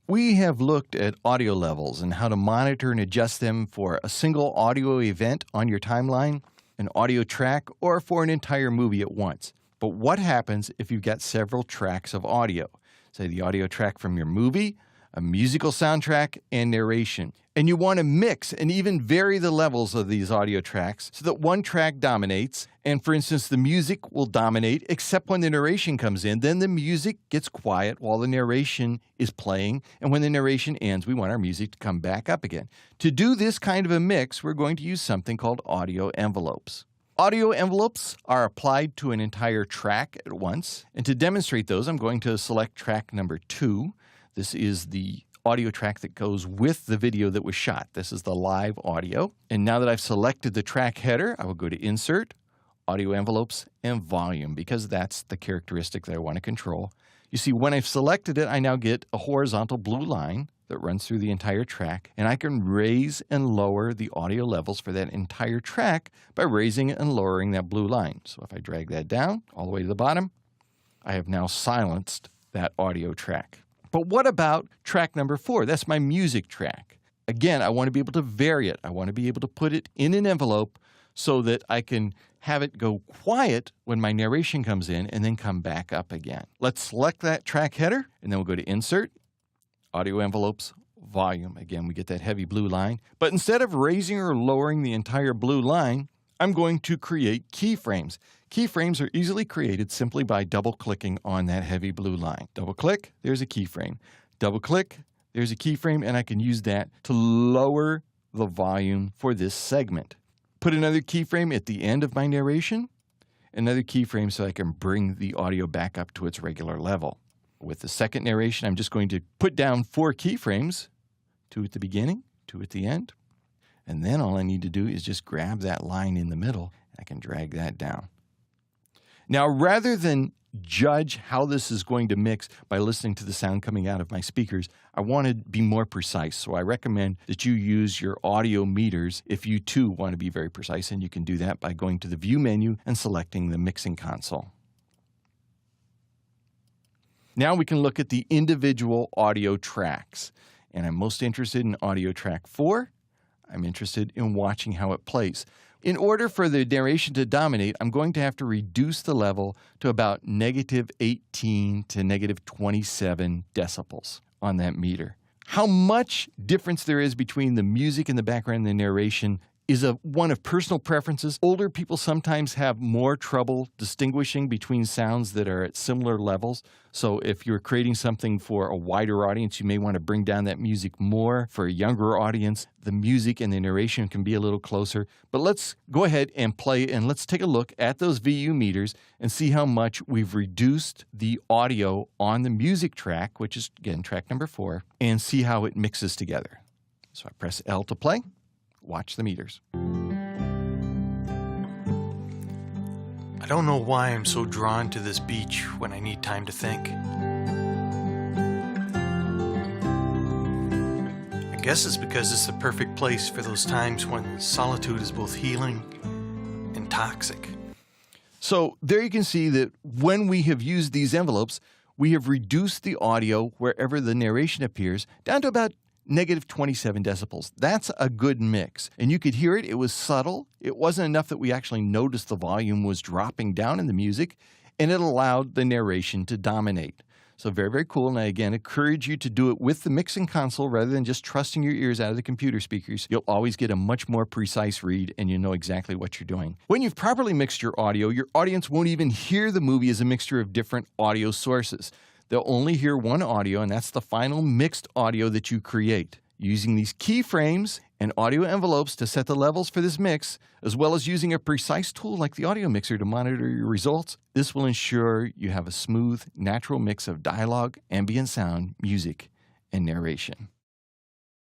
We have looked at audio levels and how to monitor and adjust them for a single audio event on your timeline, an audio track, or for an entire movie at once. But what happens if you've got several tracks of audio? Say the audio track from your movie, a musical soundtrack, and narration. And you want to mix and even vary the levels of these audio tracks so that one track dominates. And for instance, the music will dominate except when the narration comes in. Then the music gets quiet while the narration is playing. And when the narration ends, we want our music to come back up again. To do this kind of a mix, we're going to use something called audio envelopes. Audio envelopes are applied to an entire track at once. And to demonstrate those, I'm going to select track number 2. This is the audio track that goes with the video that was shot. This is the live audio. And now that I've selected the track header, I will go to Insert, Audio Envelopes, and Volume, because that's the characteristic that I want to control. You see, when I've selected it, I now get a horizontal blue line that runs through the entire track, and I can raise and lower the audio levels for that entire track by raising and lowering that blue line. So if I drag that down all the way to the bottom, I have now silenced that audio track. But what about track number 4? That's my music track. Again, I want to be able to vary it. I want to be able to put it in an envelope so that I can have it go quiet when my narration comes in and then come back up again. Let's select that track header, and then we'll go to Insert, Audio Envelopes, Volume. Again, we get that heavy blue line. But instead of raising or lowering the entire blue line, I'm going to create keyframes. Keyframes are easily created simply by double-clicking on that heavy blue line. Double-click, there's a keyframe. Double-click, there's a keyframe, and I can use that to lower the volume for this segment. Put another keyframe at the end of my narration, another keyframe so I can bring the audio back up to its regular level. With the second narration, I'm just going to put down 4 keyframes, 2 at the beginning, 2 at the end. And then all I need to do is just grab that line in the middle. I can drag that down. Now, rather than judge how this is going to mix by listening to the sound coming out of my speakers, I want to be more precise. So I recommend that you use your audio meters if you too want to be very precise. And you can do that by going to the View menu and selecting the mixing console. Now we can look at the individual audio tracks. And I'm most interested in audio track 4. I'm interested in watching how it plays. In order for the narration to dominate, I'm going to have to reduce the level to about -18 to -27 decibels on that meter. How much difference there is between the music in the background and the narration is one of personal preferences. Older people sometimes have more trouble distinguishing between sounds that are at similar levels. So if you're creating something for a wider audience, you may want to bring down that music more. For a younger audience, the music and the narration can be a little closer. But let's go ahead and play, and let's take a look at those VU meters and see how much we've reduced the audio on the music track, which is, again, track number 4, and see how it mixes together. So I press L to play. Watch the meters. I don't know why I'm so drawn to this beach when I need time to think. I guess it's because it's the perfect place for those times when solitude is both healing and toxic. So there you can see that when we have used these envelopes, we have reduced the audio wherever the narration appears down to about -27 decibels. That's a good mix. And you could hear it. It was subtle. It wasn't enough that we actually noticed the volume was dropping down in the music, and it allowed the narration to dominate. So very, very cool. And I, again, encourage you to do it with the mixing console rather than just trusting your ears out of the computer speakers. You'll always get a much more precise read, and you know exactly what you're doing. When you've properly mixed your audio, your audience won't even hear the movie as a mixture of different audio sources. They'll only hear one audio, and that's the final mixed audio that you create. Using these keyframes and audio envelopes to set the levels for this mix, as well as using a precise tool like the audio mixer to monitor your results, this will ensure you have a smooth, natural mix of dialogue, ambient sound, music, and narration.